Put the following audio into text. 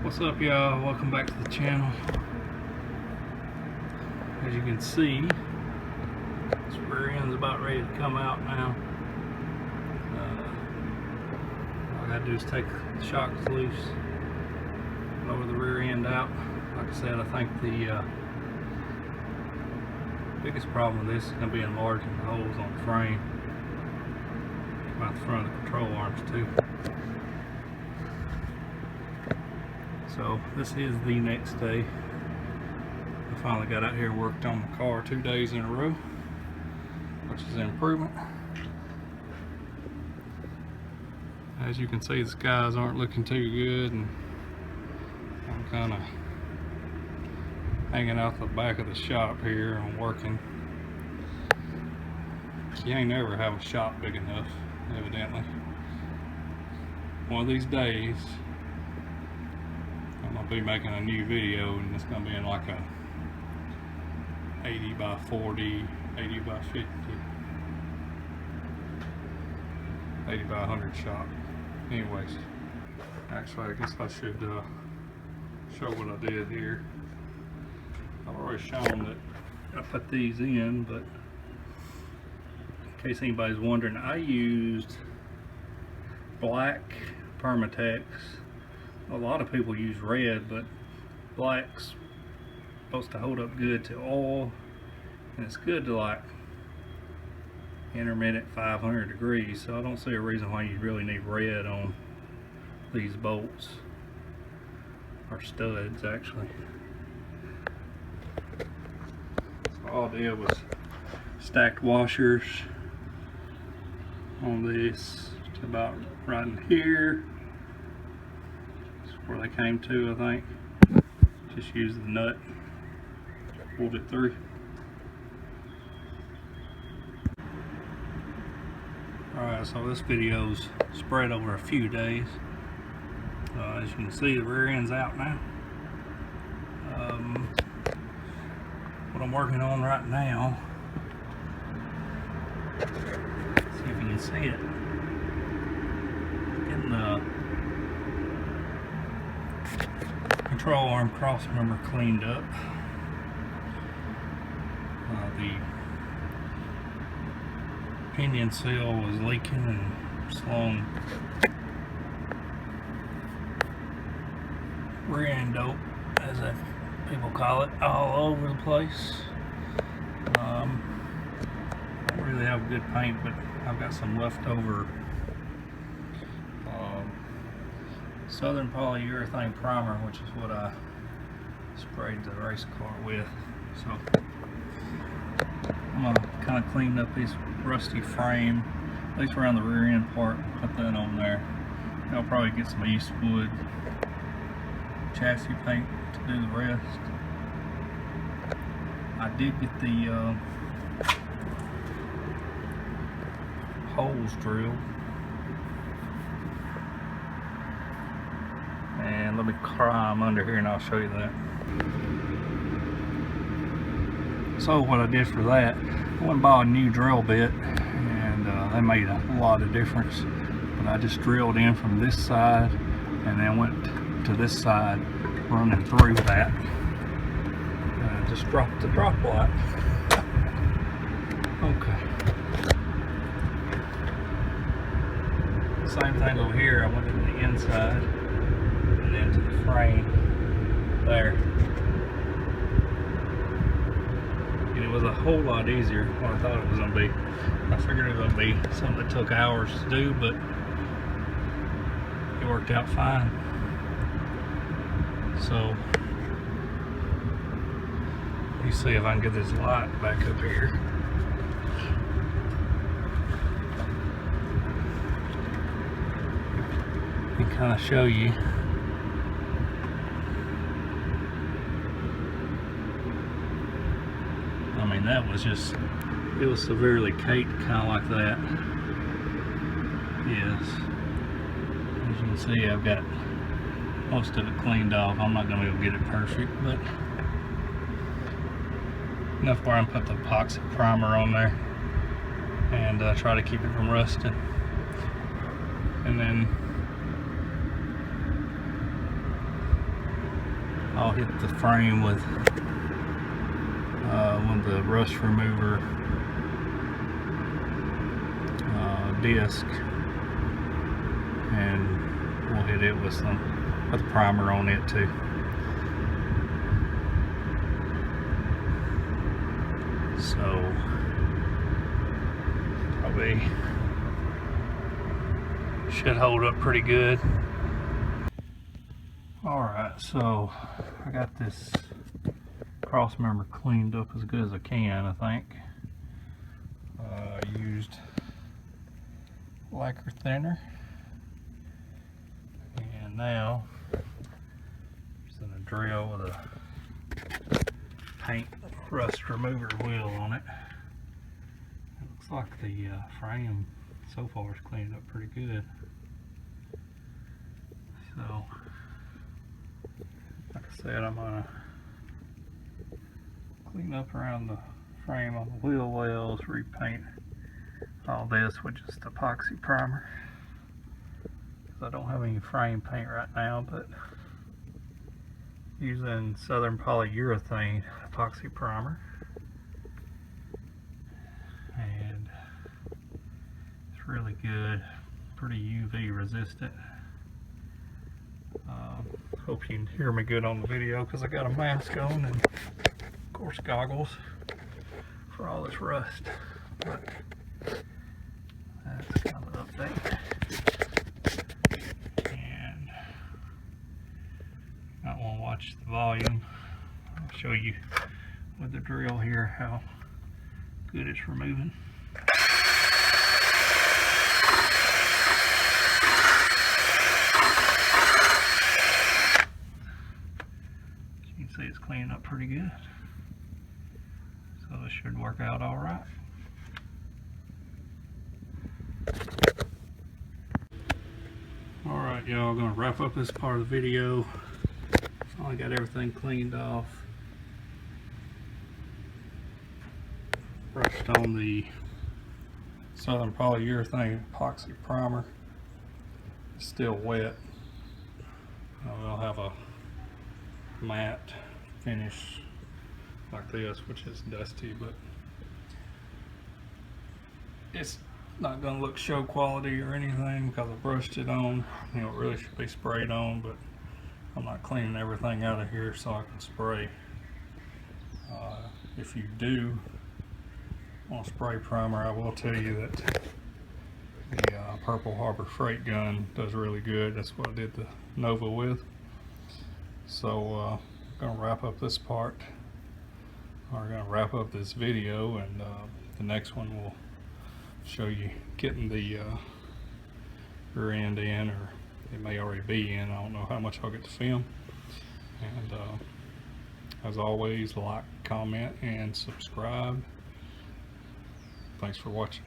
What's up, y'all? Welcome back to the channel. As you can see, this rear end's about ready to come out now. All I gotta do is take the shocks loose, lower the rear end out. Like I said, I think the biggest problem with this is going to be enlarging the holes on the frame, about the front of the control arms too. So this is the next day. I finally got out here and worked on the car 2 days in a row, which is an improvement. As you can see, the skies aren't looking too good, and I'm kind of hanging out the back of the shop here and working. You ain't never have a shop big enough, evidently. One of these days I'm gonna be making a new video, and it's gonna be in like a 80 by 40, 80 by 50, 80 by 100 shop. Anyways, actually I guess I should show what I did here. I've already shown that I put these in, but in case anybody's wondering, I used black Permatex. A lot of people use red, but black's supposed to hold up good to oil, and it's good to like intermittent 500 degrees, so I don't see a reason why you really need red on these bolts, or studs actually. So all I did was stacked washers on this to about right in here. Where they came to, I think. Just used the nut, pulled it through. Alright, so this video's spread over a few days. As you can see, the rear end's out now. What I'm working on right now, see if you can see it, getting the control arm cross member cleaned up. The pinion seal was leaking and slowing rear end dope, as people call it, all over the place. I don't really have good paint, but I've got some leftover Southern polyurethane primer, which is what I sprayed the race car with. So I'm gonna kind of clean up this rusty frame, at least around the rear end part, put that on there. I'll probably get some Eastwood chassis paint to do the rest. I did get the holes drilled. And let me climb under here and I'll show you that. So what I did for that, I went and bought a new drill bit, and that made a lot of difference. But I just drilled in from this side and then went to this side, running through that. Just dropped the drop light. Okay. Same thing over here. I went to the inside and then to the frame there. And it was a whole lot easier than what I thought it was going to be. I figured it was going to be something that took hours to do, but it worked out fine. So, you see if I can get this light back up here. And kind of show you. I mean, that was just, it was severely caked, kind of like that. Yes. As you can see, I've got most of it cleaned off. I'm not going to be able to get it perfect, but enough where I can put the epoxy primer on there and try to keep it from rusting. And then I'll hit the frame with one of the rust remover disc, and we'll hit it with a primer on it too. So probably should hold up pretty good. Alright, so I got this cross member cleaned up as good as I can, I think. I used lacquer thinner, and now using a drill with a paint rust remover wheel on it. It looks like the frame so far is cleaned up pretty good. So, like I said, I'm gonna clean up around the frame on the wheel wells, repaint all this with just epoxy primer. I don't have any frame paint right now, but using Southern polyurethane epoxy primer, and it's really good, pretty UV resistant. Hope you can hear me good on the video because I got a mask on and of course goggles for all this rust. But that's kind of an update. And you might want to watch the volume. I'll show you with the drill here how good it's removing. You can see it's cleaning up pretty good. So it should work out all right. Alright y'all, I'm going to wrap up this part of the video. Finally got everything cleaned off. Brushed on the Southern polyurethane epoxy primer. It's still wet. I'll have a matte finish like this, which is dusty, but it's not going to look show quality or anything because I brushed it on. You know, it really should be sprayed on, but I'm not cleaning everything out of here so I can spray. If you do want to spray primer, I will tell you that the Purple Harbor Freight gun does really good. That's what I did the Nova with. So I'm going to wrap up this part. We're going to wrap up this video, and the next one will show you getting the rear end in, or it may already be in. I don't know how much I'll get to film. And as always, like, comment, and subscribe. Thanks for watching.